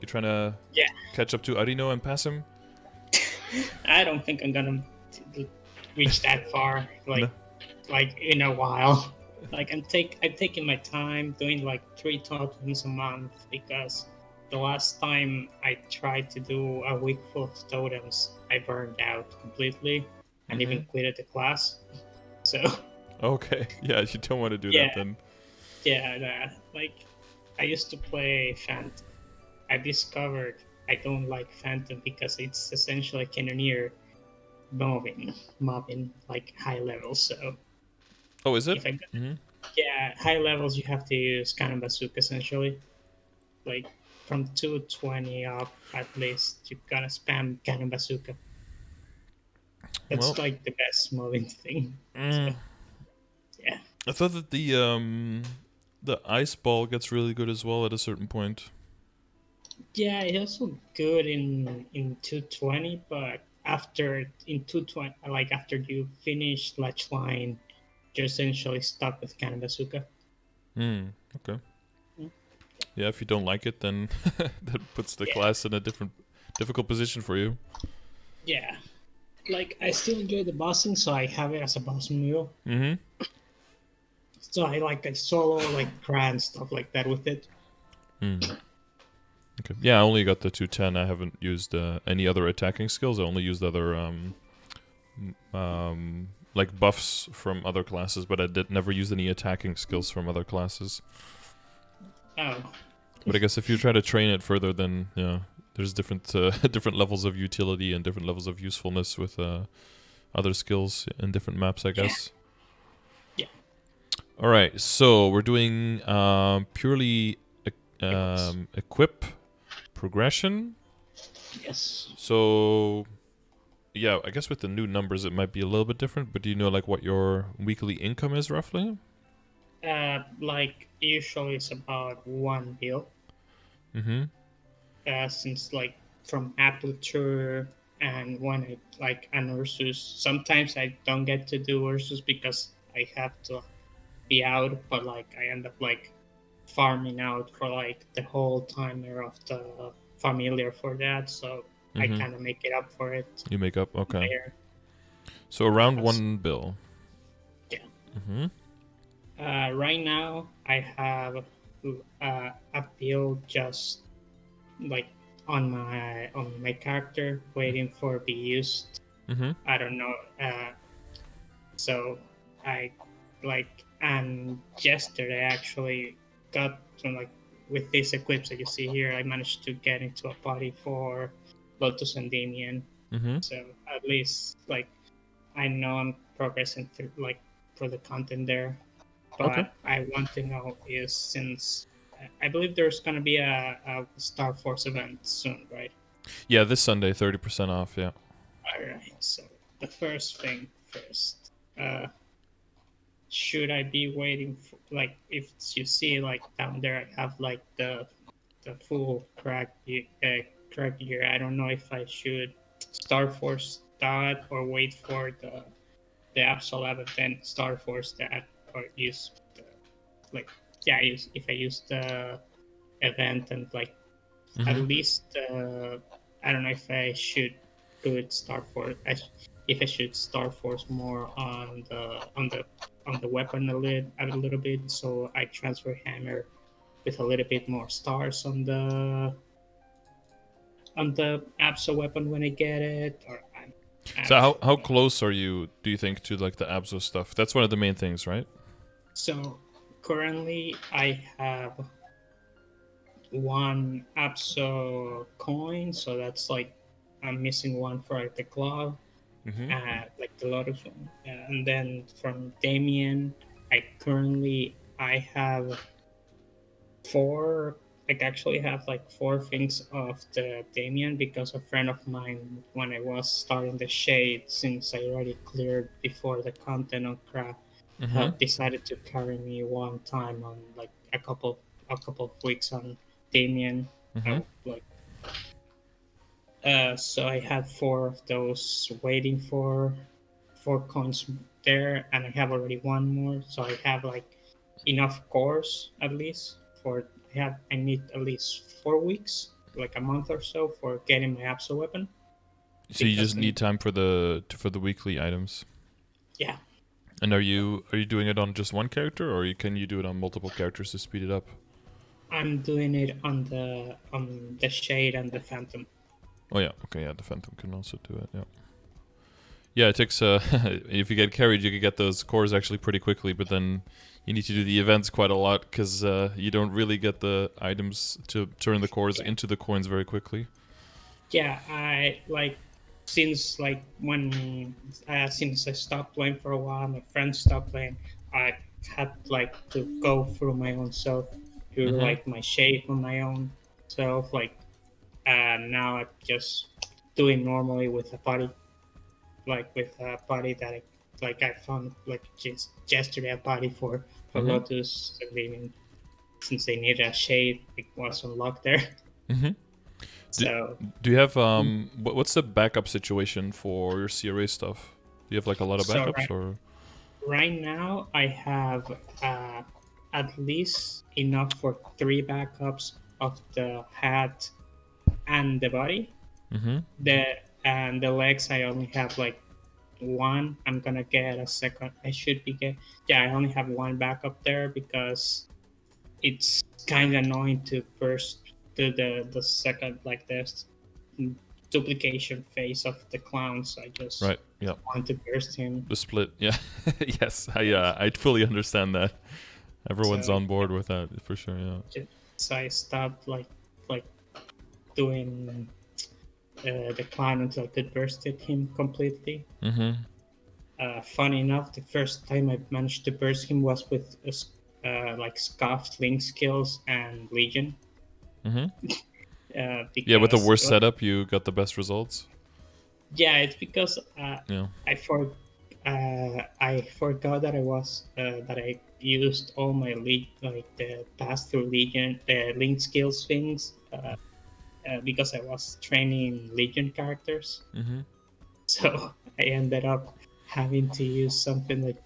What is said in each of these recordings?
You trying to Yeah. catch up to Arino and pass him? I don't think I'm gonna reach that far. No. Like in a while. Like I'm taking my time doing like 3 totems a month because the last time I tried to do a week full of totems, I burned out completely and even quitted the class. So Okay. Yeah, you don't want to do yeah, that then. like I used to play Phantom. I discovered I don't like Phantom because it's essentially a cannoneer mobbing like high levels. So Oh, is it? if I yeah, high levels you have to use cannon bazooka essentially. Like from 220 up at least, you gotta spam cannon bazooka. That's Well, like the best moving thing. So yeah. I thought that the ice ball gets really good as well at a certain point. Yeah, it's also good in 220, but after in 220, like after you finish latch line, you're essentially stuck with cannon bazooka. Okay. Yeah, if you don't like it, then that puts the Yeah. class in a difficult position for you. Yeah. Like I still enjoy the bossing, so I have it as a boss move. So I solo like grand stuff like that with it. Okay. Yeah, I only got the 210. I haven't used any other attacking skills. I only used other like buffs from other classes, but I did never use any attacking skills from other classes. Oh. But I guess if you try to train it further, then yeah, there's different different levels of utility and different levels of usefulness with other skills in different maps, I guess. Yeah. All right, so we're doing purely equip progression. Yes. So yeah, I guess with the new numbers it might be a little bit different. But do you know like what your weekly income is roughly? Like usually it's about 1 bill. Since like from Aperture and when I like an Ursus, sometimes I don't get to do Ursus because I have to be out, but like I end up like farming out for like the whole timer of the familiar for that, so I kind of make it up for it. You make up, okay. There. So around That's, 1 bill. Yeah. Right now I have a bill just like on my character waiting for be used. I don't know. So I like and yesterday I actually got some like with these equips that you see here. I managed to get into a party for Lotus and Damien. So at least like I know I'm progressing through like for the content there. But Okay. I want to know is since I believe there's gonna be a Star Force event soon, right? Yeah, this Sunday, 30% off. Yeah. All right. So the first thing first. Should I be waiting for like if you see like down there I have like the full crack gear. I don't know if I should Star Force that or wait for the Absol then Star Force that or use the, like yeah if I use the event and like at least I don't know if I should put Star Force if I should Star Force more on the weapon a little bit, so I transfer hammer with a little bit more stars on the Abso weapon when I get it, or So how close are you, do you think, to like the Abso stuff? That's one of the main things, right? So currently I have 1 Abso coin, so that's like I'm missing 1 for the glove. Like the Lotus one, and then from Damien, I have 4. I actually have like 4 things of the Damien because a friend of mine, when I was starting the shade, since I already cleared before the content on craft, decided to carry me one time on like a couple of weeks on Damien. Like so I had 4 of those waiting for 4 coins there, and I have already 1 more, so I have like enough cores at least for I need at least 4 weeks like a month or so for getting my Abso weapon. So you just Because need time for the weekly items. yeah, And are you doing it on just one character, or can you do it on multiple characters to speed it up? I'm doing it on the Shade and the Phantom. Oh yeah, okay, yeah, the Phantom can also do it. Yeah. Yeah, it takes. If you get carried, you can get those cores actually pretty quickly, but then you need to do the events quite a lot because you don't really get the items to turn the cores into the coins very quickly. Yeah, I like since like when since I stopped playing for a while, my friends stopped playing. I had like to go through my own self, do Mm-hmm. like my shape on my own self. Like now I'm just doing normally with a party, like with a party that I found like just yesterday a party for Mm-hmm. Lotus and Damien, since they needed a shade, it was unlocked there. Mm-hmm. So Do you have what's the backup situation for your CRA stuff? Do you have like a lot of so backups or? right now I have at least enough for 3 backups of the hat and the body. Mm-hmm. The legs I only have like one. I'm gonna get a second. I should be get. Yeah, I only have one backup there because it's kind of annoying to burst to the second like this duplication phase of the clown. So I just Right. Yeah. want to burst him. The split. Yeah. Yes. I fully understand that. Everyone's So on board with that for sure. Yeah. so I stopped like doing the clown until I could burst him completely. Mm-hmm. Funny enough, the first time I managed to burst him was with like Scuffed, Link skills, and Legion. Mm-hmm. Yeah, with the worst setup, you got the best results. Yeah, it's because Yeah. I forgot that I used all my like the pass through Legion, the Link skills things, because I was training Legion characters. Mm-hmm. So I ended up having to use something like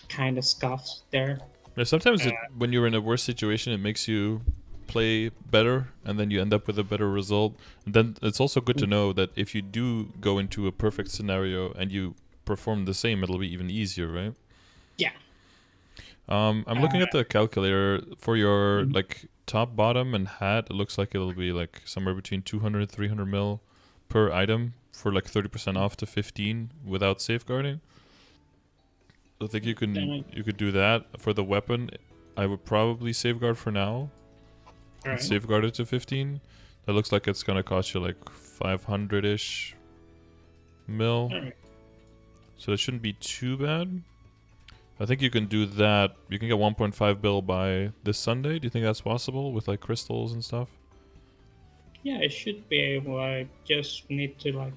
kind of scuffs there. Yeah, sometimes when you're in a worse situation, it makes you play better, and then you end up with a better result. And then it's also good to know that if you do go into a perfect scenario and you perform the same, it'll be even easier, right? Yeah. I'm looking at the calculator for your like top, bottom, and hat. It looks like it'll be like somewhere between 200 and 300 mil per item for like 30% off to 15 without safeguarding. I think you could do that for the weapon. I would probably safeguard for now. Right. Safeguard it to 15. That looks like it's gonna cost you like 500-ish mil. Right. So it shouldn't be too bad. I think you can do that. You can get 1.5 bill by this Sunday. Do you think that's possible with like crystals and stuff? Yeah, I should be able. I just need to like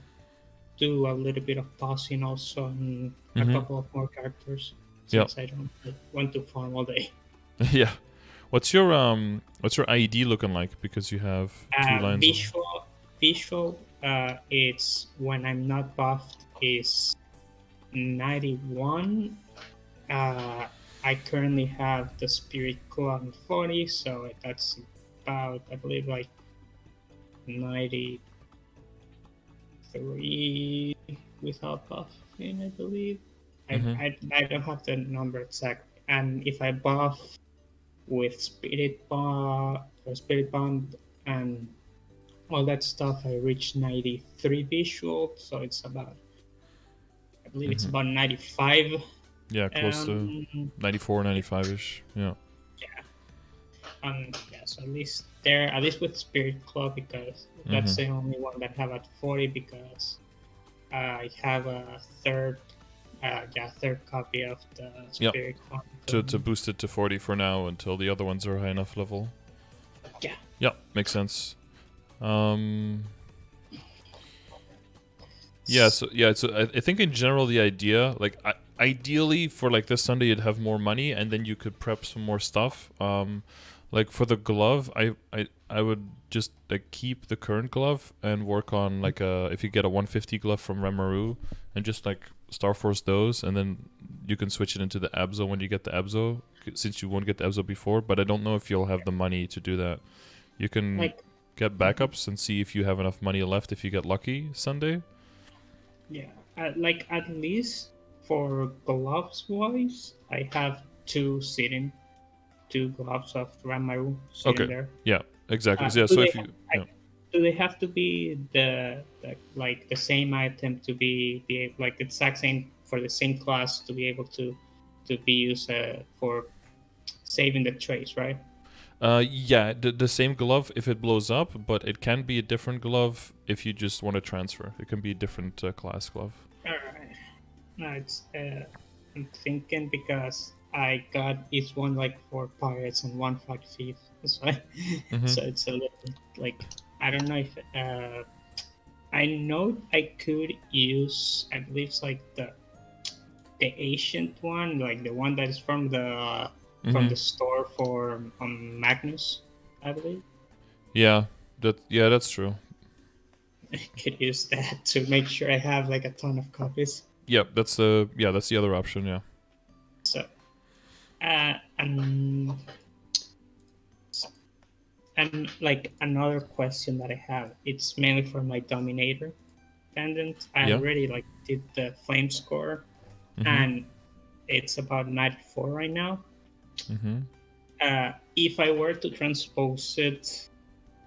do a little bit of tossing also on a couple of more characters since I don't want to farm all day. Yeah. What's your IED looking like? Because you have 2 lines. Visual. It's when I'm not buffed is 91. I currently have the Spirit Claw on 40, so that's about, I believe, like 93 without buffing, I believe. I don't have the number exact. And if I buff with Spirit Bomb and all that stuff, I reach 93 visual, so it's about, I believe it's about 95. Yeah, close to 94, 95-ish. Yeah. So at least with Spirit Claw, because that's the only one that I have at 40, because I have a third copy of the Spirit Claw. To boost it to 40 for now until the other ones are high enough level. Yeah. Yeah, makes sense. So I think in general the idea, like ideally for like this Sunday you'd have more money and then you could prep some more stuff. Like for the glove, I would just like keep the current glove and work on like if you get a 150 glove from Remaru and just like Star Force those, and then you can switch it into the Abzo when you get the Abzo, since you won't get the Abzo before. But I don't know if you'll have the money to do that. You can like get backups and see if you have enough money left if you get lucky Sunday. Yeah, like at least for gloves wise, I have two gloves of Ranmaru sitting Okay. there. Yeah, exactly. So, yeah, Do so they if you, yeah. do they have to be the like the same item to be like the exact same for the same class to be able to be used for saving the trace, right? Yeah, the same glove if it blows up, but it can be a different glove if you just want to transfer. It can be a different class glove. All right. No, it's I'm thinking because I got each one like for pirates and one for thief. So, Mm-hmm. so it's a little like I don't know if I know I could use I believe it's like the ancient one, like the one that is from Mm-hmm. the store for Magnus, I believe. Yeah, that's true. I could use that to make sure I have like a ton of copies. Yep, that's the other option. Yeah. So, uh, and and like another question that I have, it's mainly for my Dominator pendant. I Yeah. already like did the flame score, Mm-hmm. and it's about 94 right now. Mm-hmm. If I were to transpose it,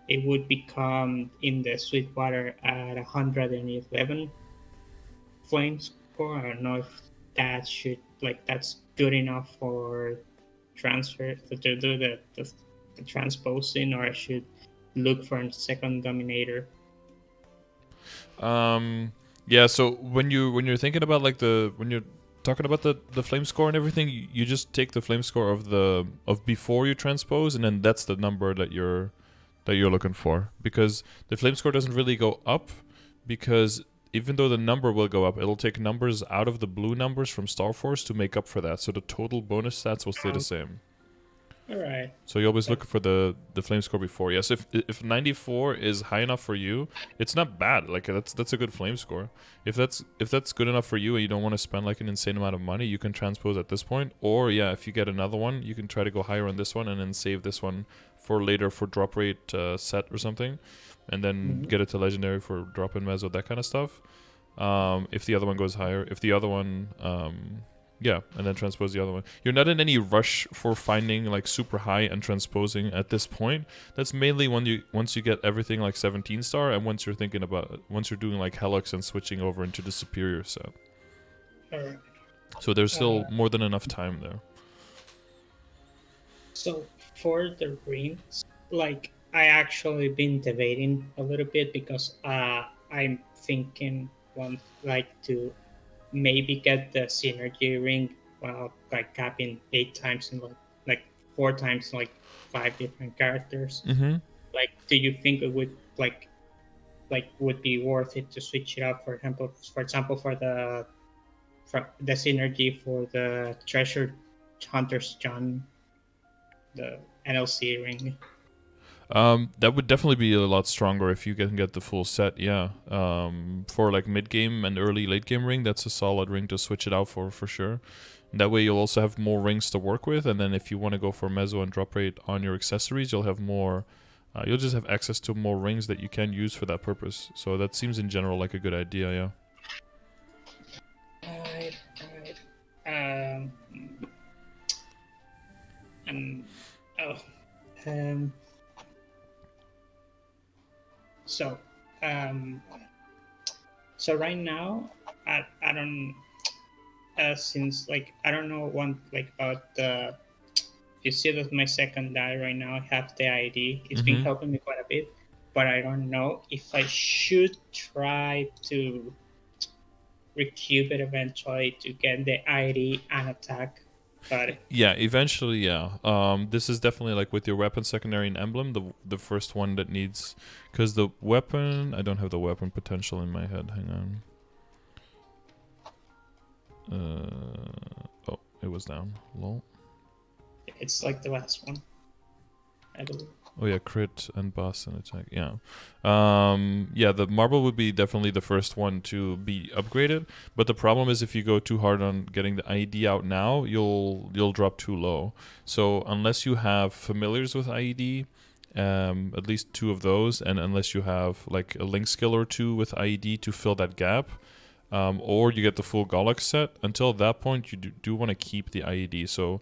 it would become in the Sweetwater at 111 flame score. I don't know if that should like that's good enough for transfer to do the transposing, or I should look for a second Dominator. Yeah. So when you're thinking about like when you're talking about the flame score and everything, you just take the flame score of before you transpose, and then that's the number that you're looking for, because the flame score doesn't really go up, because even though the number will go up, it'll take numbers out of the blue numbers from Star Force to make up for that. So the total bonus stats will stay the same. All right. So you always look for the flame score before. Yes, if 94 is high enough for you, it's not bad. Like that's a good flame score. If that's good enough for you and you don't want to spend like an insane amount of money, you can transpose at this point. Or yeah, if you get another one, you can try to go higher on this one and then save this one for later for drop rate set or something, and then Mhm. get it to legendary for drop in meso, that kind of stuff. If the other one goes higher, if the other one yeah, and then transpose the other one. You're not in any rush for finding like super high and transposing at this point. That's mainly once you get everything like 17 star, and once you're doing like Helix and switching over into the superior set. All right. So there's Uh, still more than enough time there. so for the rings, like I actually been debating a little bit because I'm thinking one like to maybe get the synergy ring like capping 8 times in like 4 times in, like 5 different characters. Mm-hmm. Like, do you think it would like would be worth it to switch it up? For example, for the synergy for the treasure hunters John, the NLC ring. That would definitely be a lot stronger if you can get the full set. Yeah. For like mid game and early late game ring, that's a solid ring to switch it out for sure. That way you'll also have more rings to work with, and then if you want to go for meso and drop rate on your accessories, you'll have more. You'll just have access to more rings that you can use for that purpose. So that seems in general like a good idea. Yeah. Right, right. And oh, um, so um, so right now, I don't since like I don't know one like about the. You see that my second die right now. I have the ID. It's been Mm-hmm. helping me quite a bit, but I don't know if I should try to recube it eventually to get the ID and attack. But Yeah, eventually, yeah. This is definitely like with your weapon secondary and emblem, the first one that needs, because the weapon, I don't have the weapon potential in my head. Hang on. Oh, it was down. Lol. it's like the last one, I believe. Oh yeah, crit and boss and attack. Yeah, yeah. The marble would be definitely the first one to be upgraded. But the problem is if you go too hard on getting the IED out now, you'll drop too low. So unless you have familiars with IED at least 2 of those, and unless you have like a link skill or 2 with IED to fill that gap, or you get the full Golok set. Until that point, you do want to keep the IED. So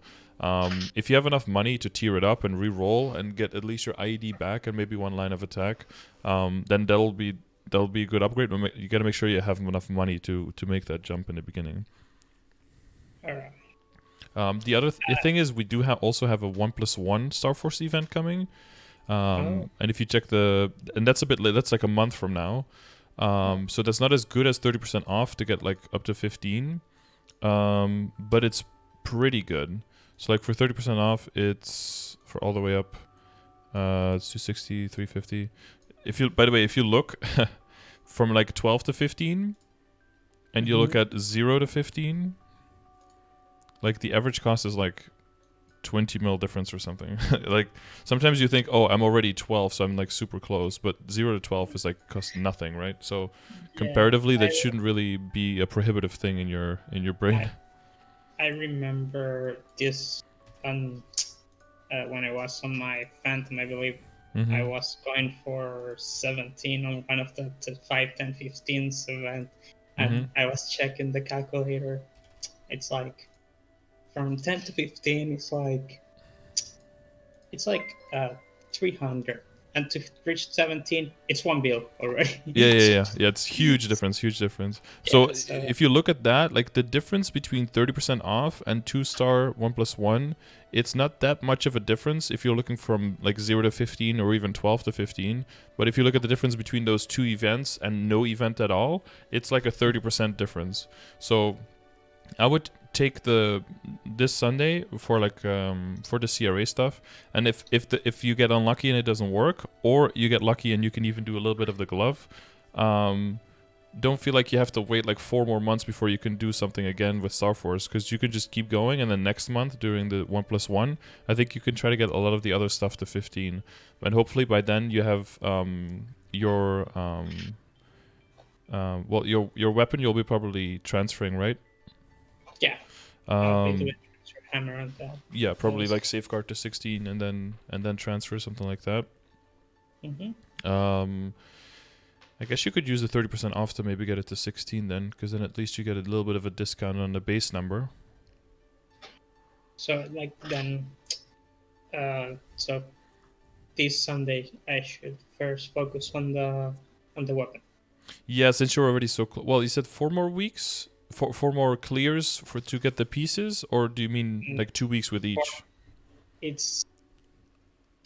if you have enough money to tier it up and re-roll and get at least your IED back and maybe 1 line of attack, then that'll be a good upgrade. But you got to make sure you have enough money to make that jump in the beginning. All right. The other thing is we do also have a 1+1 Star Force event coming. And if you check and that's a bit late, that's like a month from now. So that's not as good as 30% off to get like up to 15. But it's pretty good. So like for 30% off, it's for all the way up, it's 260, 350. By the way, if you look from like 12 to 15 and you look at 0 to 15, like the average cost is like 20 mil difference or something. Like sometimes you think, oh, I'm already 12, so I'm like super close, but 0 to 12 is like cost nothing, right? So comparatively, that shouldn't really be a prohibitive thing in your brain. I remember this when I was on my Phantom, I believe. I was going for 17 on one of the 5, 10, 15s event, and I was checking the calculator. It's like from 10 to 15, it's like 300, and to reach 17, it's 1 bill already. Yeah. It's huge difference. So if you look at that, like the difference between 30% off and 2-star 1+1, it's not that much of a difference if you're looking from like 0 to 15 or even 12 to 15. But if you look at the difference between those 2 events and no event at all, it's like a 30% difference. So I would take this Sunday for like for the CRA stuff, and if you get unlucky and it doesn't work, or you get lucky and you can even do a little bit of the glove, don't feel like you have to wait like 4 more months before you can do something again with Star Force, because you can just keep going, and then next month during the 1+1, I think you can try to get a lot of the other stuff to 15, and hopefully by then you have your weapon you'll be probably transferring, right? Yeah. Hammer on that. Yeah, probably like safeguard to 16 and then transfer, something like that. I guess you could use the 30% off to maybe get it to 16 then, because then at least you get a little bit of a discount on the base number. So like then, so this Sunday I should first focus on the weapon. Yeah, since you're already so close. Well, you said 4 more weeks. 4 more clears to get the pieces, or do you mean like 2 weeks with each? It's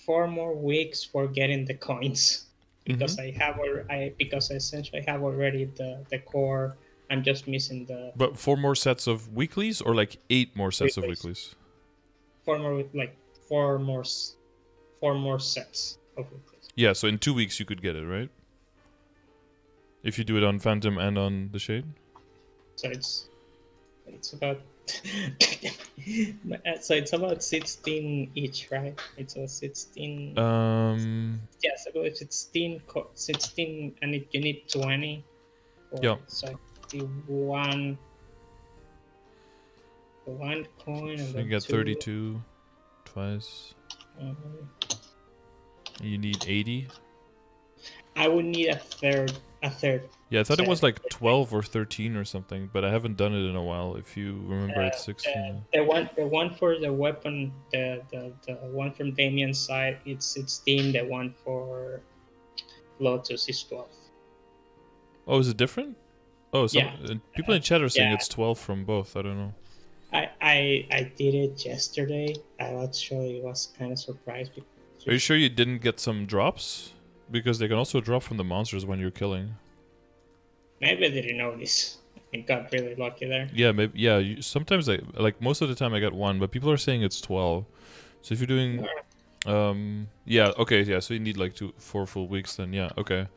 4 more weeks for getting the coins, because because I essentially have already the core. I'm just missing the. But 4 more sets of weeklies, or like 8 more sets of weeklies? 4 more sets of weeklies. Yeah, so in 2 weeks you could get it, right? If you do it on Phantom and on the Shade. So it's about so it's about 16 each, right? It's a 16. Yes, I believe 16, and you need 20. Yeah. So the one coin, and so then you get 2. 32 twice. You need 80. I would need a third. Yeah, I thought it was like 12 or 13 or something, but I haven't done it in a while. If you remember, it's 16. The one for the weapon, the one from Damien's side, it's 16. The one for Lotus is 12. Oh, is it different? Oh, so people in chat are saying it's 12 from both. I don't know. I did it yesterday. I actually was kind of surprised. Are you sure you didn't get some drops? Because they can also drop from the monsters when you're killing. Maybe I didn't know this. I got really lucky there. Yeah, maybe. Yeah, sometimes most of the time I get 1, but people are saying it's 12. So if you're doing, yeah, okay, yeah. So you need like 4 full weeks then. Yeah, okay.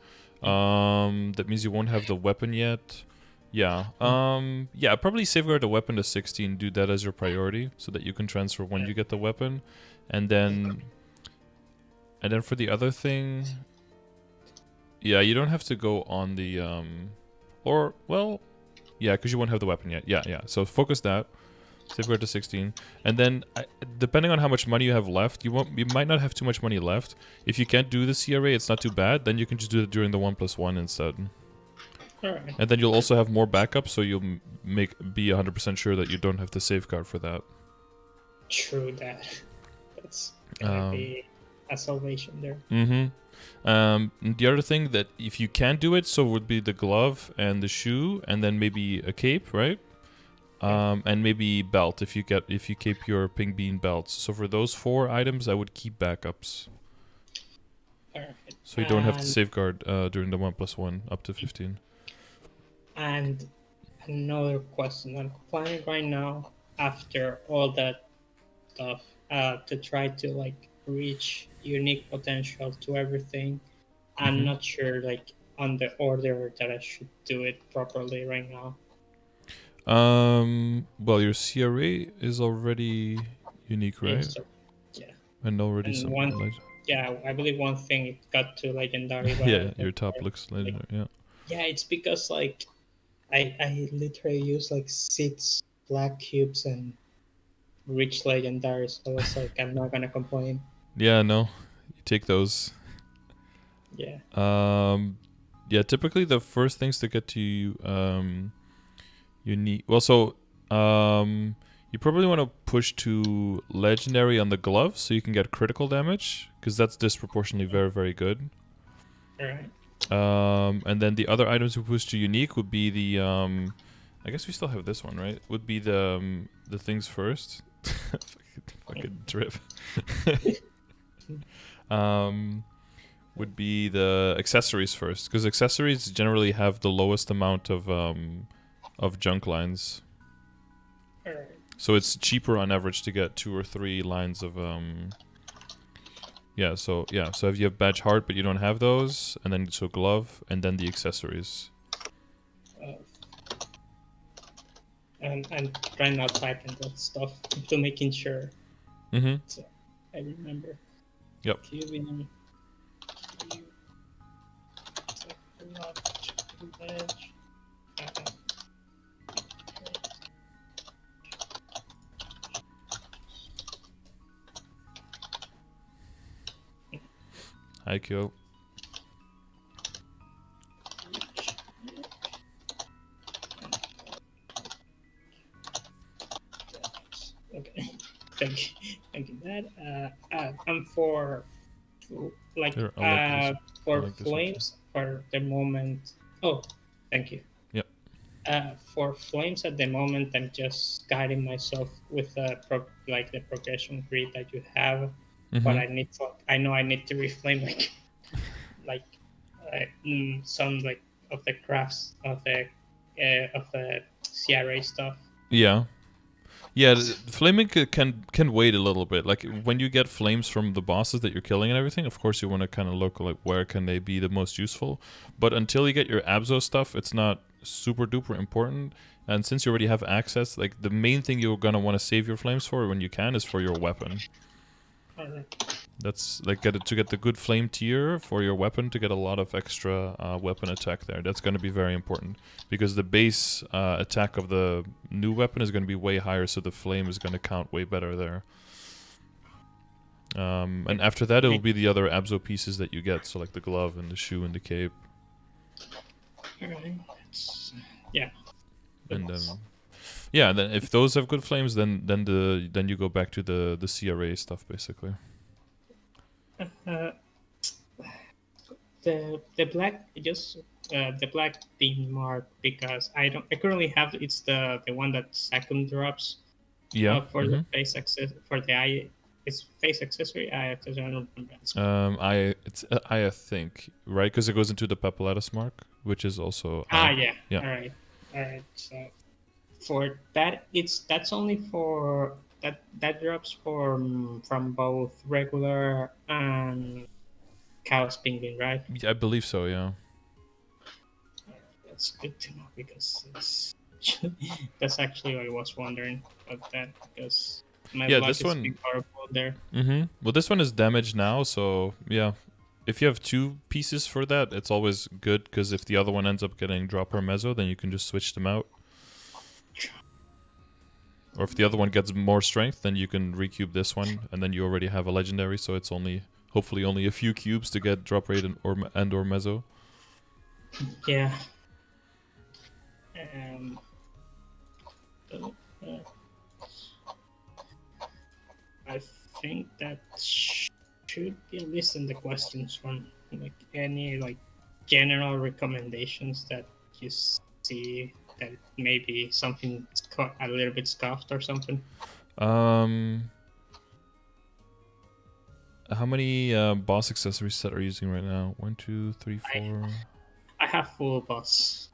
That means you won't have the weapon yet. Yeah. Yeah. Probably safeguard the weapon to 16. Do that as your priority so that you can transfer when you get the weapon, and then for the other thing. Yeah, you don't have to go on the, yeah, because you won't have the weapon yet. Yeah. So focus that. Safeguard to 16. And then, depending on how much money you have left, you might not have too much money left. If you can't do the CRA, it's not too bad. Then you can just do it during the 1+1 instead. Alright. And then you'll also have more backup, so you'll be 100% sure that you don't have to safeguard for that. True that. That's gonna be a salvation there. The other thing that if you can't do it, so would be the glove and the shoe, and then maybe a cape, right? And maybe belt if you keep your pink bean belts. So for those 4 items, I would keep backups. Alright. So you don't have to safeguard during the 1+1 up to 15. And another question: I'm planning right now, after all that stuff, to try to like reach unique potential to everything. I'm not sure like on the order that I should do it properly right now. Well, your CRA is already unique, right? Yeah. And already And some. Yeah, I believe one thing it got to legendary. Yeah, your top looks legendary. Yeah. Yeah, it's because like I literally used like 6 black cubes and reached legendary, so I was like, I'm not gonna complain. Yeah, no, you take those. Yeah. Yeah. Typically, the first things to get to you, unique. Well, so you probably want to push to legendary on the glove so you can get critical damage, because that's disproportionately very, very good. Alright. And then the other items we push to unique would be the I guess we still have this one, right? Would be the things first. Fucking drip. Would be the accessories first, because accessories generally have the lowest amount of junk lines. Alright. So it's cheaper on average to get 2 or 3 lines of so if you have badge heart but you don't have those, and then so glove, and then the accessories. And I'm trying not typing that stuff to making sure. So I remember. Yep. Cubium. Hi, Kyo. Okay. Thank you. That I'm for like for flames for the moment. Oh, thank you. Yep. For flames at the moment, I'm just guiding myself with the progression grid that you have. But I know I need to reflame some like of the crafts of the CRA stuff. Yeah. Yeah, flaming can wait a little bit. Like when you get flames from the bosses that you're killing and everything, of course you want to kind of look like where can they be the most useful. But until you get your Abzo stuff, it's not super duper important. And since you already have access, like the main thing you're gonna want to save your flames for when you can is for your weapon. That's like to get the good flame tier for your weapon, to get a lot of extra weapon attack there. That's going to be very important, because the base attack of the new weapon is going to be way higher, so the flame is going to count way better there. And after that, it will be the other Abzo pieces that you get, so like the glove and the shoe and the cape. Alright, yeah. And then, then if those have good flames, then you go back to the CRA stuff basically. The black the black beam mark, because I currently have it's the one that second drops. Yeah. For the face access for the eye. It's face accessory. I don't remember. I think, right, because it goes into the Papulatus mark, which is also. Yeah. All right. So for that, that's only for that drops from both regular and Chaos Penguin, right? I believe so. Yeah. That's good to know, because that's actually what I was wondering about that, because. My luck this is one horrible there. Well, this one is damaged now, so yeah. If you have 2 pieces for that, it's always good, because if the other one ends up getting drop or mezzo, then you can just switch them out. Or if the other one gets more strength, then you can recube this one, and then you already have a legendary, so it's hopefully only a few cubes to get drop rate or Mezzo. Yeah. Uh, I think that should be a list in the questions one. Like any like general recommendations that you see that maybe something a little bit scuffed or something. How many boss accessories set are you using right now? 1, 2, 3, 4. I have full boss.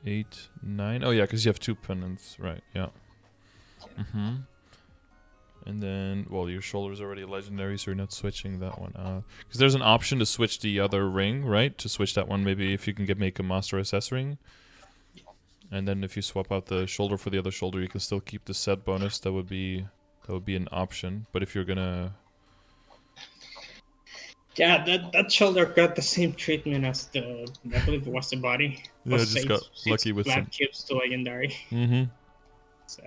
8, 9. Oh yeah, because you have 2 pennants, right? Yeah. And then, well, your shoulder is already a legendary, so you're not switching that one out. Because there's an option to switch the other ring, right? To switch that one, maybe if you can make a Master SS ring. And then if you swap out the shoulder for the other shoulder, you can still keep the set bonus. That would be an option. But if you're gonna... Yeah, that shoulder got the same treatment as I believe it was the body. Yeah, just got lucky with some cubes to legendary. So...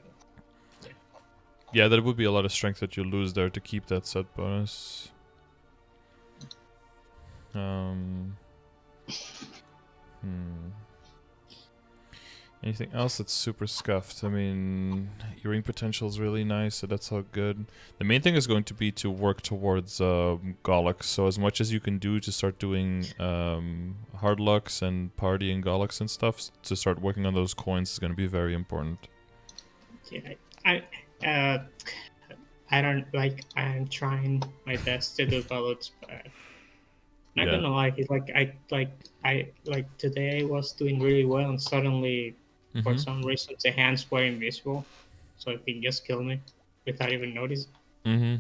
Yeah, that would be a lot of strength that you lose there to keep that set bonus. Anything else that's super scuffed? I mean, your ring potential is really nice, so that's all good. The main thing is going to be to work towards Gollux. So as much as you can do to start doing hard lucks and party and Gollux and stuff, to start working on those coins is going to be very important. Yeah, I don't like. I'm trying my best to do bullets, but not gonna lie. It's like I today I was doing really well, and suddenly, for some reason, the hands were invisible, so it can just kill me without even noticing. Yeah,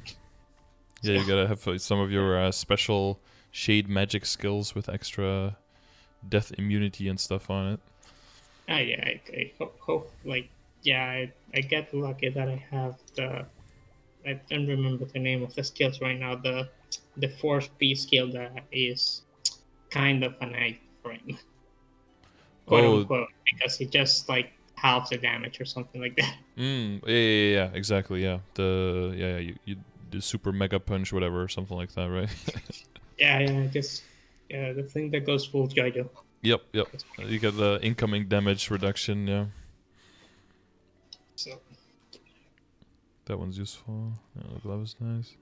you gotta have some of your special shade magic skills with extra death immunity and stuff on it. Yeah, I hope I get lucky that I have I don't remember the name of the skills right now. The fourth B skill that is kind of an egg frame, quote unquote, because it just like halves the damage or something like that. Yeah, exactly. Yeah, you the super mega punch, whatever, or something like that, right? The thing that goes full JoJo. Yep. You get the incoming damage reduction. Yeah. So. That one's useful. The glove is nice.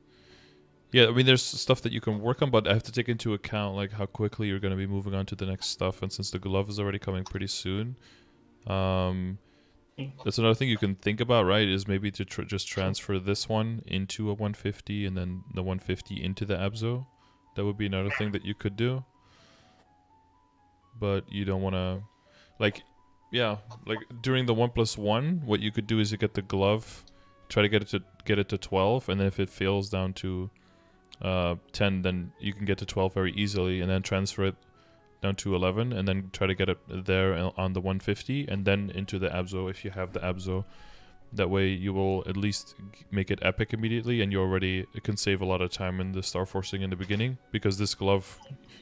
Yeah, I mean, there's stuff that you can work on, but I have to take into account like how quickly you're going to be moving on to the next stuff. And since the glove is already coming pretty soon, that's another thing you can think about, right? Is maybe to just transfer this one into a 150 and then the 150 into the Abzo. That would be another thing that you could do. But you don't want to, like during the 1+1, what you could do is you get the glove. Try to get it to 12, and then if it fails down to 10, then you can get to 12 very easily, and then transfer it down to 11, and then try to get it there on the 150, and then into the Abzo if you have the Abzo. That way you will at least make it epic immediately, and it can save a lot of time in the star forcing in the beginning, because this glove,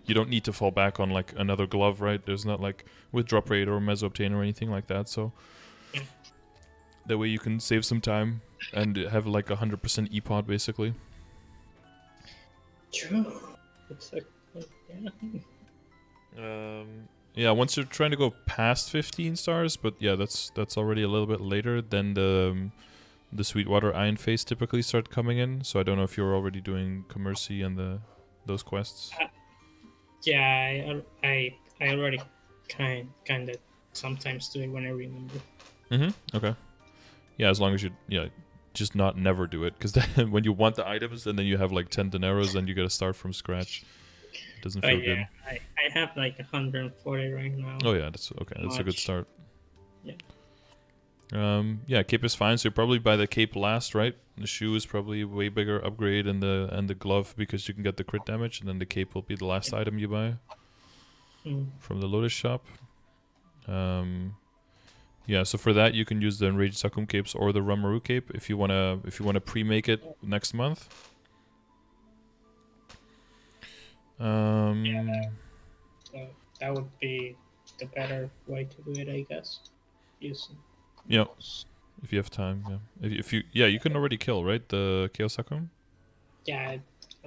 you don't need to fall back on like another glove, right? There's not like with drop rate or Mezzo Obtain or anything like that, so that way you can save some time and have like 100% EPOD basically. True. It's like yeah, once you're trying to go past 15 stars, but yeah, that's already a little bit later, then the Sweetwater Iron Face typically start coming in. So I don't know if you're already doing Commercy and those quests. Yeah, I already kind of sometimes do it when I remember. Okay. Yeah, as long as you just not never do it, because then when you want the items and then you have like 10 dineros, then you gotta start from scratch. It doesn't feel good. I have like 140 right now. Oh yeah, that's okay. That's a good start. Yeah. Yeah, cape is fine. So you probably buy the cape last, right? The shoe is probably a way bigger upgrade, and the glove, because you can get the crit damage, and then the cape will be the last item you buy from the Lotus shop. Yeah, so for that you can use the Enraged Succum capes or the Rummaru cape if you wanna pre-make it next month. So that would be the better way to do it, I guess. if you have time. Yeah, if you yeah, you can already kill, right, the Chaos Sakura? Yeah,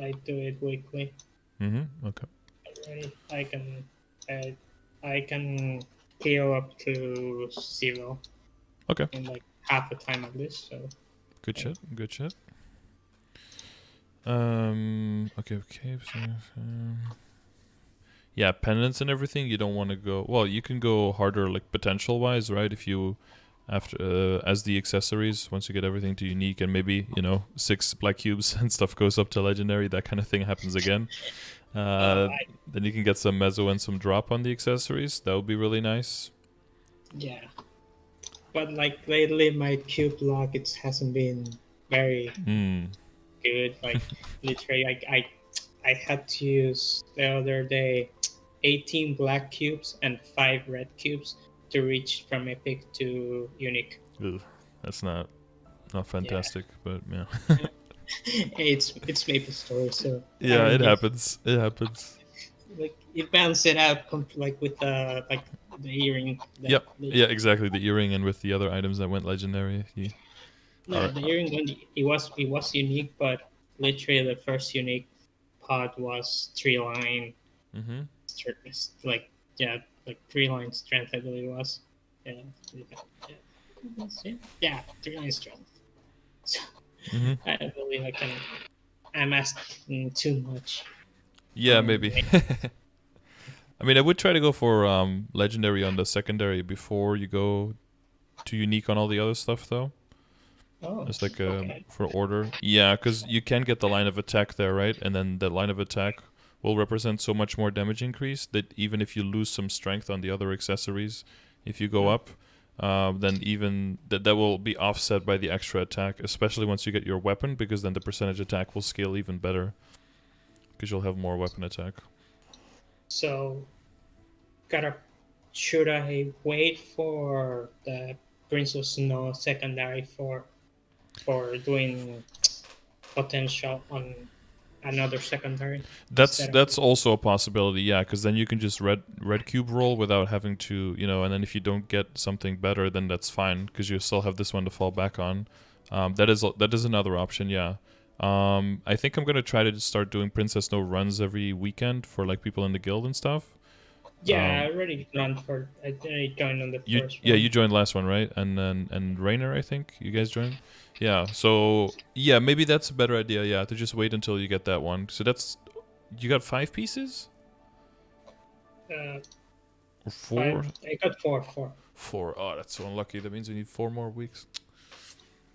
I do it weekly. Okay. Already. I can heal up to 0 Okay. in like half the time of this. So Good shit. Good shit. Okay. Yeah, pendants and everything. You don't want to go. Well, you can go harder, like potential wise, right? If you after as the accessories, once you get everything to unique, and maybe 6 black cubes and stuff goes up to legendary, that kind of thing happens again. uh, Then you can get some mezzo and some drop on the accessories. That would be really nice. yeah, but like lately, my cube luck it hasn't been very good. Like literally, I had to use the other day 18 black cubes and 5 red cubes to reach from epic to unique. Ugh, that's not fantastic, but yeah. It's MapleStory, so I Yeah, mean, it happens. It happens. like it balanced it out like with like the earring. Yep. Yeah, exactly. The earring and with the other items that went legendary. No, the earring one it was unique, but literally the first unique pod was 3 line. Mm-hmm. Like yeah, like 3 line strength I believe it was. Yeah, 3 line strength. So Mm-hmm. I believe I'm asking too much. Yeah, maybe. I mean, I would try to go for legendary on the secondary before you go to unique on all the other stuff, though. Oh, It's like okay. for order. Yeah, because you can get the line of attack there, right? And then the line of attack will represent so much more damage increase that even if you lose some strength on the other accessories, if you go up, then even that will be offset by the extra attack, especially once you get your weapon, because then the percentage attack will scale even better because you'll have more weapon attack. So, should I wait for the Prince of Snow secondary for doing potential on another secondary? That's also a possibility, yeah, because then you can just red cube roll without having to, and then if you don't get something better, then that's fine because you still have this one to fall back on. That is another option, yeah. I think I'm gonna try to just start doing Princess Snow runs every weekend for like people in the guild and stuff. Yeah, I already joined on the first Yeah, one. you joined last one, right? And Rainer, I think you guys joined. Yeah, so yeah, maybe that's a better idea. Yeah, to just wait until you get that one. So you got 5 pieces Uh, or 4? I got four. 4. Oh, that's so unlucky. That means we need 4 more weeks.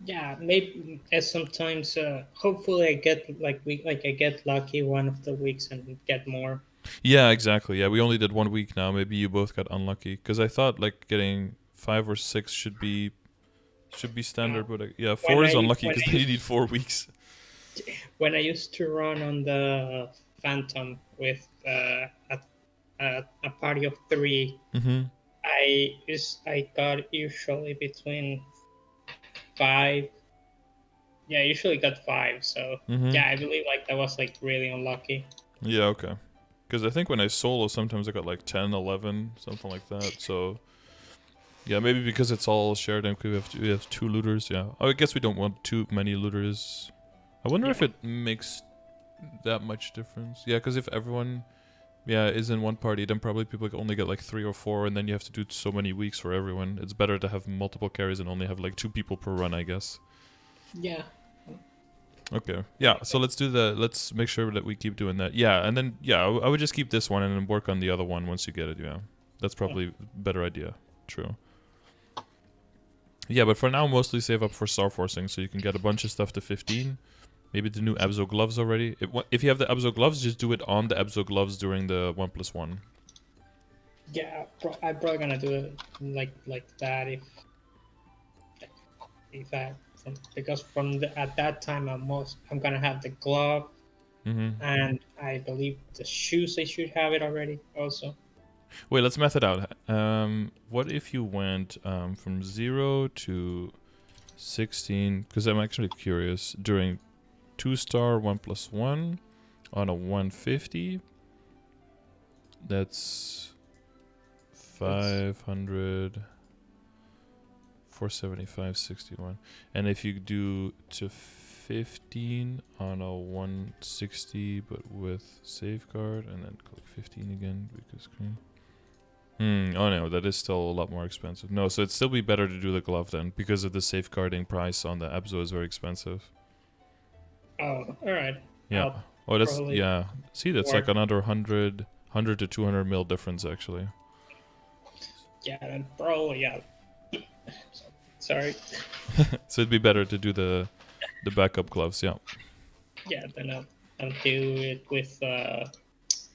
Yeah, maybe as sometimes. Hopefully, I get I get lucky one of the weeks and get more. Yeah, exactly. Yeah, we only did 1 week now. Maybe you both got unlucky because I thought like getting 5 or 6 should be standard, but yeah, 4 is unlucky because then you need 4 weeks. When I used to run on the Phantom with a party of 3, I got usually between 5. Yeah, I usually got 5. So yeah, I believe like that was like really unlucky. Yeah, okay. Because I think when I solo, sometimes I got like 10, 11, something like that. So yeah, maybe because it's all shared and we have 2 looters. Yeah, I guess we don't want too many looters. I wonder if it makes that much difference. Yeah, because if everyone is in one party, then probably people only get like 3 or 4, and then you have to do so many weeks for everyone. It's better to have multiple carries and only have like 2 people per run, I guess. Yeah. Okay. Yeah, so let's make sure that we keep doing that. Yeah, and then I would just keep this one and then work on the other one once you get it. Yeah, that's probably a better idea. True. Yeah, but for now, mostly save up for Star Forcing so you can get a bunch of stuff to 15. Maybe the new Abzo gloves already. If you have the Abzo gloves, just do it on the Abzo gloves during the 1+1. Yeah, I'm probably gonna do it like that if I because at that time I'm gonna have the glove, and I believe the shoes I should have it already also. Wait, let's math it out. What if you went from 0 to 16? Because I'm actually curious. During 2-star 1+1 on a 150, that's 500. 475, 61. And if you do to 15 on a 160, but with safeguard, and then click 15 again because screen. Oh no, that is still a lot more expensive. No, so it'd still be better to do the glove then, because of the safeguarding price on the Abzo is very expensive. Oh, alright. Yeah. Oh, that's, probably yeah. See, that's like another 100 to 200 mil difference, actually. Yeah, then probably, yeah. Sorry. So it'd be better to do the backup gloves, yeah. Yeah, then I'll do it with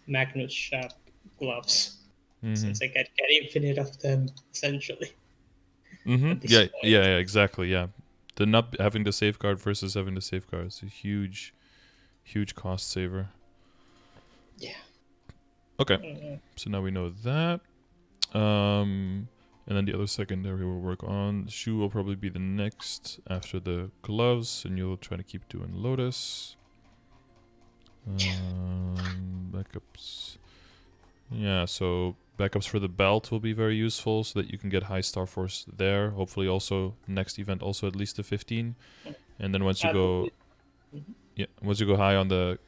Magnus Shop gloves. Since I get infinite of them, essentially. Yeah, exactly, yeah. The not having the safeguard versus having the safeguard is a huge cost saver. Yeah. Okay, so now we know that. And then the other secondary we'll work on. Shoe will probably be the next after the gloves, and you'll try to keep doing Lotus. Backups. Yeah, so backups for the belt will be very useful so that you can get high star force there. Hopefully also next event also at least a 15. And then once you go once you go high on the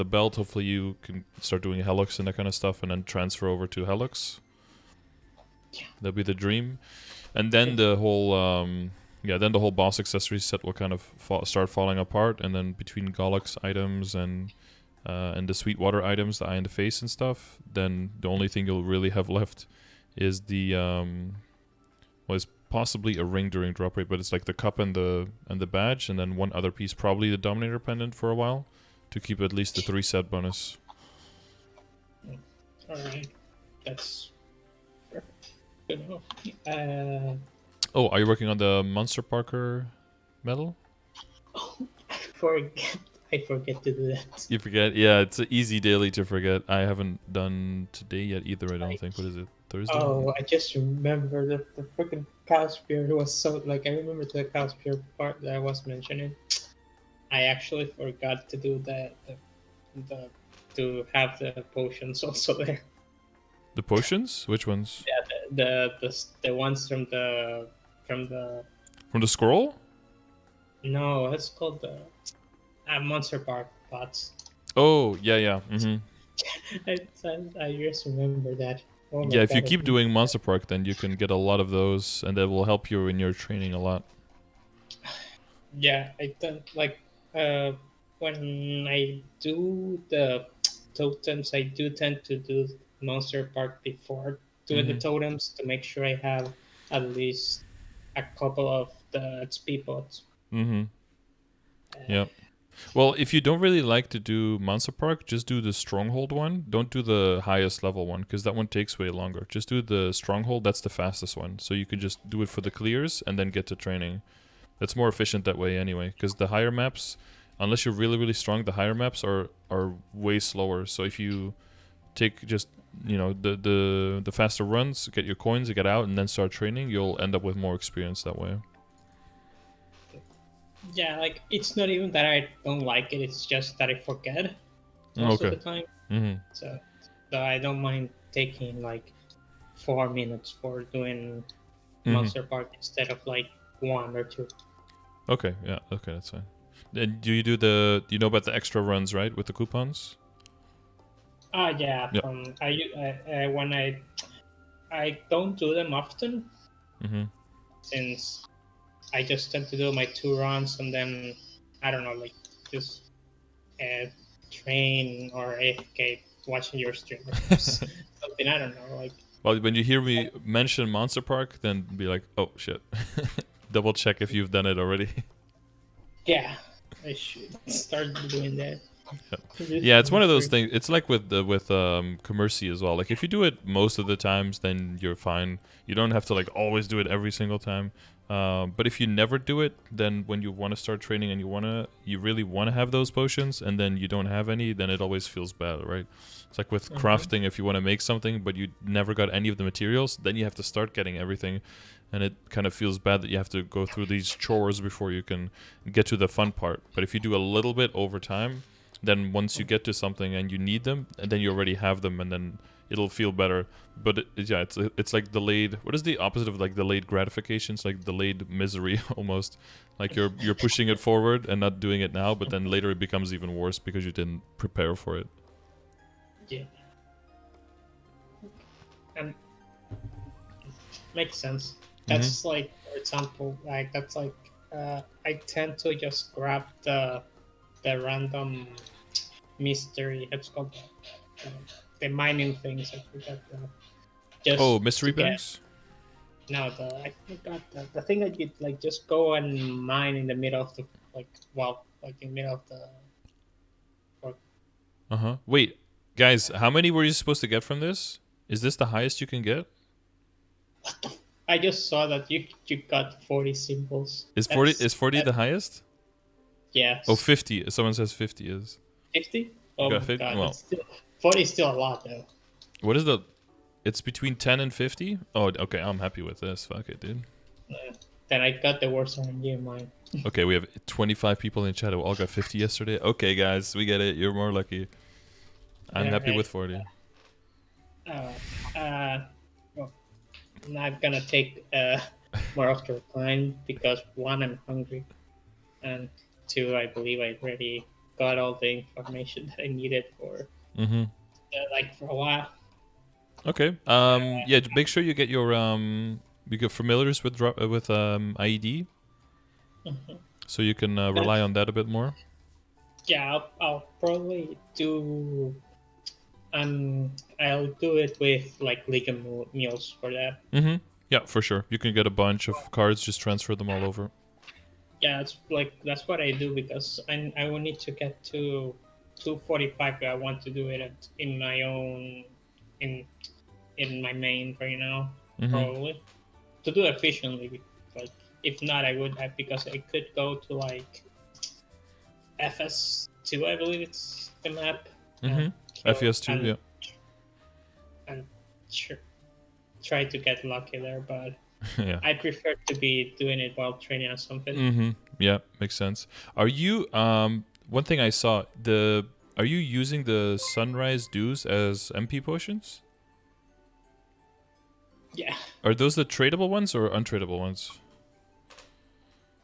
belt, hopefully you can start doing Helix and that kind of stuff and then transfer over to Helix. That'll be the dream. And then the whole then the whole boss accessory set will kind of start falling apart, and then between Gollux items and the Sweetwater items, the eye in the face and stuff, then the only thing you'll really have left is the it's possibly a ring during drop rate, but it's like the cup and the badge, and then one other piece, probably the Dominator pendant for a while, to keep at least the 3 set bonus. Alright, that's perfect. Good enough. Oh, are you working on the Monster Parker medal? Oh, I forget to do that. You forget? Yeah, it's an easy daily to forget. I haven't done today yet either, I don't think. What is it? Thursday? Oh, I just remember the freaking Cowspear was so, like, I remember the Cowspear part that I was mentioning. I actually forgot to do to have the potions also there. The potions? Which ones? Yeah, the ones from the scroll? No, it's called the Monster Park pots. Oh, yeah. I just remember that. Oh yeah, if you keep doing Monster Park, then you can get a lot of those, and that will help you in your training a lot. Yeah, I don't like when I do the totems, I do tend to do Monster Park before doing the totems to make sure I have at least a couple of the XP pots. Yeah. Well, if you don't really like to do Monster Park, just do the Stronghold one. Don't do the highest level one, because that one takes way longer. Just do the Stronghold, that's the fastest one. So you can just do it for the clears and then get to training. That's more efficient that way anyway, because the higher maps, unless you're really, really strong, the higher maps are way slower. So if you take just, the faster runs, get your coins, get out, and then start training, you'll end up with more experience that way. Yeah, like, it's not even that I don't like it, it's just that I forget most of the time. So I don't mind taking like 4 minutes for doing Monster Park instead of like 1 or 2. Okay, yeah, okay, that's fine. And do you do you know about the extra runs, right, with the coupons? Yeah. Yep. When I don't do them often, since I just tend to do my 2 runs and then I don't know, like just train or AFK watching your stream or something. I don't know, like. Well, when you hear me mention Monster Park, then be like, oh shit, double check if you've done it already. Yeah, I should start doing that. Yeah, it's one of those things. It's like with Commercy as well. Like if you do it most of the times, then you're fine. You don't have to like always do it every single time. But if you never do it, then when you want to start training and you really want to have those potions, and then you don't have any, then it always feels bad, right? It's like with crafting. If you want to make something, but you never got any of the materials, then you have to start getting everything. And it kind of feels bad that you have to go through these chores before you can get to the fun part. But if you do a little bit over time, then once you get to something and you need them, and then you already have them, and then it'll feel better. But yeah, it's like delayed. What is the opposite of like delayed gratification? It's like delayed misery almost. Like you're pushing it forward and not doing it now, but then later it becomes even worse because you didn't prepare for it. Yeah. And makes sense. That's like, for example, like that's like I tend to just grab the random mystery. It's called the mining things. I forgot that. Oh, Just mystery to get bags? I forgot the thing that you like just go and mine in the middle of the like in the middle of the. Wait, guys, how many were you supposed to get from this? Is this the highest you can get? I just saw that you got 40 symbols. Is 40 the highest? Yes. Oh, 50. Someone says 50 is. 50? You Oh my got 50? god. Well, 40 is still a lot though. what is the... It's between 10 and 50? Oh, okay, I'm happy with this. Fuck it, dude. Then I got the worst RNG in mine. Okay, we have 25 people in chat who all got 50 yesterday. Okay, guys, we get it. You're more lucky. I'm happy with 40. Well, I'm not gonna take more of your time because one, I'm hungry, and two, I believe I already got all the information that I needed for for a while. Okay. Yeah, make sure you get your you get familiars with IED, so you can rely on that a bit more. Yeah, I'll probably do. I'll do it with like Legion meals for that. Yeah, for sure. You can get a bunch of cards, just transfer them all over. Yeah, it's like that's what I do because I will need to get to 245. I want to do it in my own in my main right now probably to do it efficiently. Like if not, I would have because I could go to like FS2, I believe it's the map. FES2, yeah. And sure, try to get lucky there, but yeah. I prefer to be doing it while training or something. Yeah, makes sense. Are you one thing I saw, are you using the Sunrise Dews as MP potions? Yeah. Are those the tradable ones or untradable ones?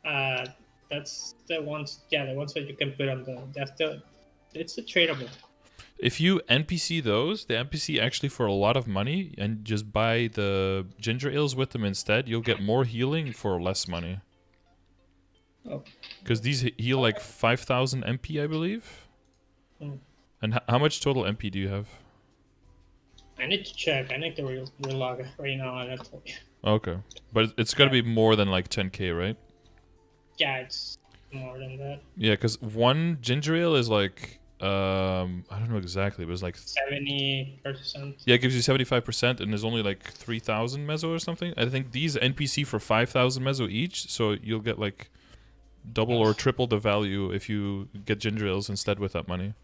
That's the ones. Yeah, the ones that you can put on it's the tradable. If you NPC those, the NPC actually for a lot of money, and just buy the ginger ales with them instead, you'll get more healing for less money. Oh. Because these heal like 5,000 MP, I believe. And how much total MP do you have? I need to check. I need to relog right now. Okay, but it's got to be more than like 10k, right? Yeah, it's more than that. Yeah, because one ginger ale is like I don't know exactly, but it's like 70%. Yeah, it gives you 75%, and there's only like 3,000 meso or something. I think these NPC for 5,000 meso each, so you'll get like double or triple the value if you get ginger ales instead with that money.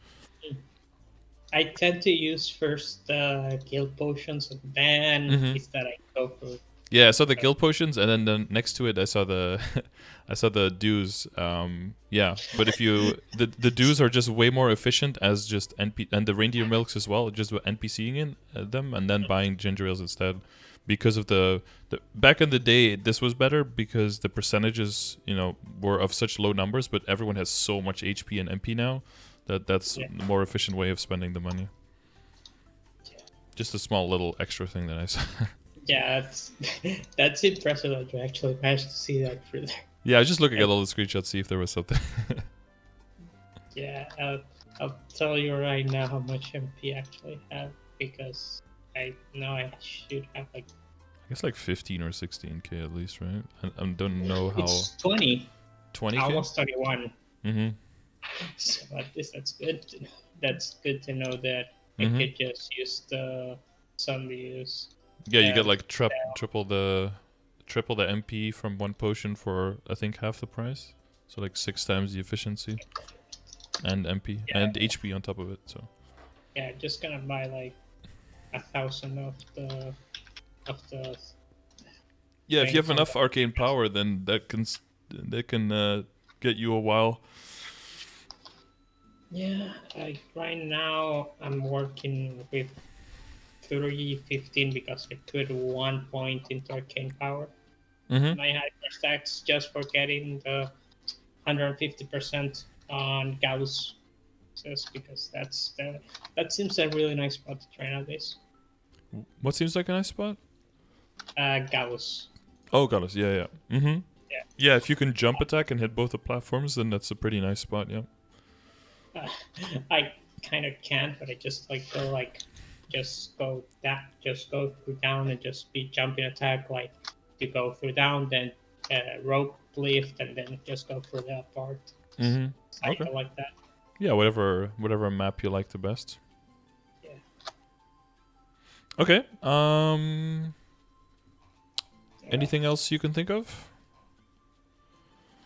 I tend to use first guild potions, and then instead I go for. Yeah, I saw the guild potions, and then next to it, I saw the, I saw the dues. Yeah, but if you the dues are just way more efficient as just NP and the reindeer milks as well, just NPCing in them and then buying ginger ales instead, because of the back in the day this was better because the percentages were of such low numbers, but everyone has so much HP and MP now that's a more efficient way of spending the money. Just a small little extra thing that I saw. Yeah, that's impressive that you actually managed to see that through there. Yeah, I was just looking at all the screenshots, see if there was something. Yeah, I'll tell you right now how much MP I actually have because I know I should have like. I guess like 15 or 16k at least, right? I don't know how. It's 20. 20k? Almost 31. So that's good. That's good to know that I could just use the sun views. Yeah, you get like triple the MP from one potion for I think half the price, so like 6 times the efficiency, and MP and HP on top of it. So yeah, just gonna buy like 1,000 of the. Yeah, if you have enough arcane power, then that can get you a while. Yeah, like right now I'm working with 315 because I put 1 point into arcane power. Mm-hmm. My hyper stacks just for getting the 150% on Gauss, just because that seems a really nice spot to try nowadays. What seems like a nice spot? Gauss. Oh, got us. Yeah, yeah. Mm-hmm. Yeah. Yeah, if you can jump attack and hit both the platforms, then that's a pretty nice spot. Yeah. I kind of can't, but I just like go like just go through down and just be jumping attack, like to go through down, then rope lift, and then just go through that part. Mm-hmm. Cycle Okay. like that. Yeah, whatever map you like the best. Yeah. Okay. Anything else you can think of?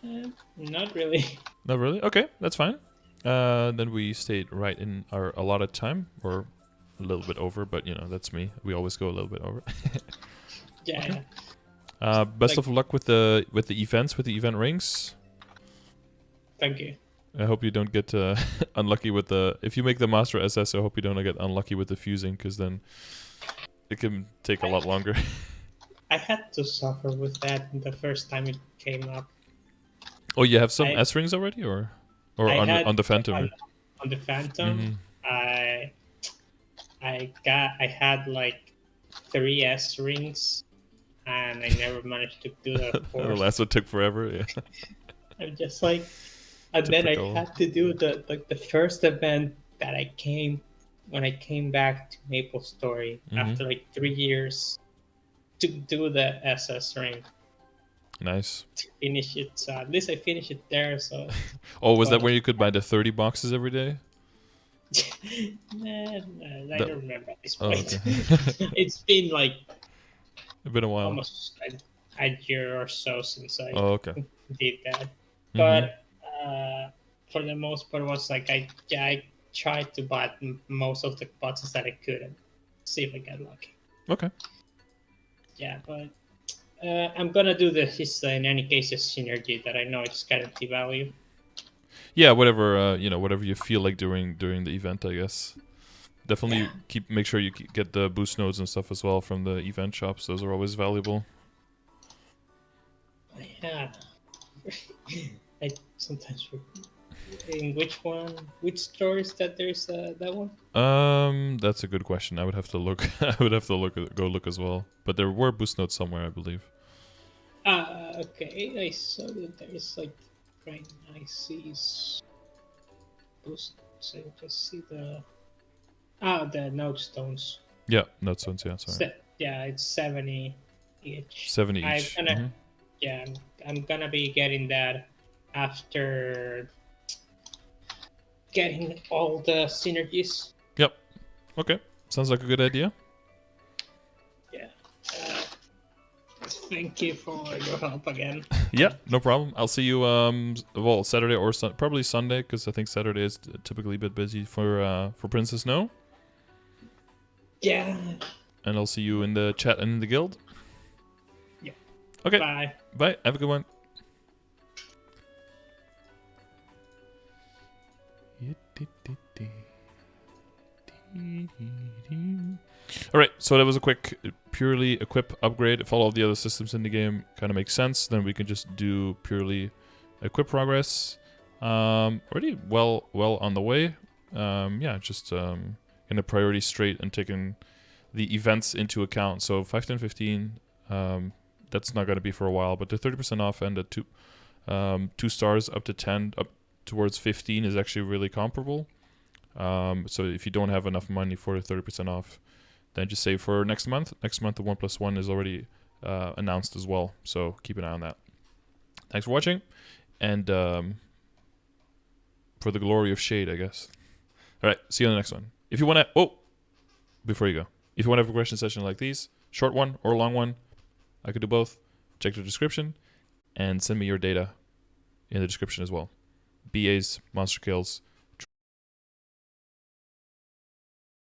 Not really. Not really. Okay, that's fine. Then we stayed right in our allotted time, or a little bit over, but you know that's me. We always go a little bit over. Yeah. Okay. Yeah. Best of luck with the events, with the event rings. Thank you. I hope you don't get unlucky with the. If you make the Master SS, I hope you don't get unlucky with the fusing, because then it can take a lot longer. I had to suffer with that the first time it came up. Oh, you have some S rings already, or on the Phantom? On the Phantom, I had like 3 S rings, and I never managed to do the The fourth. last one took forever. Yeah. I'm just like, and then I had to do the first event that when I came back to MapleStory after like 3 years to do the SS ring. Nice. To finish it, so at least I finished it there. So. Oh, was that where you could buy the 30 boxes every day? I don't remember at this Oh, point. okay. It's been like It's been a while. almost a year or so since I did that. But for the most part, it was like I tried to buy most of the boxes that I could and see if I got lucky. Okay. Yeah, but I'm gonna do this in any case, a synergy that I know it's guarantee value. Yeah, whatever whatever you feel like during the event, I guess. Definitely make sure you get the boost nodes and stuff as well from the event shops. Those are always valuable. Yeah. I sometimes in which store is that there's that one? That's a good question. I would have to look. Go look as well. But there were boost nodes somewhere, I believe. Okay. I saw that there's like right now I see boost. So just see the node stones. Yeah, node stones. Yeah, sorry. It's 70 each. 70 each. I'm gonna be getting that after getting all the synergies. Yep. Okay. Sounds like a good idea. Yeah. Thank you for your help again. Yeah, no problem. I'll see you Saturday or probably Sunday, because I think Saturday is typically a bit busy for Princess Snow. Yeah. And I'll see you in the chat and in the guild. Yeah. Okay. Bye. Bye. Have a good one. Alright, so that was a quick, purely equip upgrade. If all of the other systems in the game kind of make sense, then we can just do purely equip progress. Already well on the way. Just in a priority straight and taking the events into account. So 5, 10, 15, that's not going to be for a while, but the 30% off and the 2 stars up to 10, up towards 15 is actually really comparable. So if you don't have enough money for the 30% off, then just save for next month. Next month, the 1+1 is already announced as well. So keep an eye on that. Thanks for watching. And for the glory of Shade, I guess. All right, see you on the next one. If you want to... before you go. If you want to have a question session like these, short one or a long one, I could do both. Check the description and send me your data in the description as well. BAs, monster kills,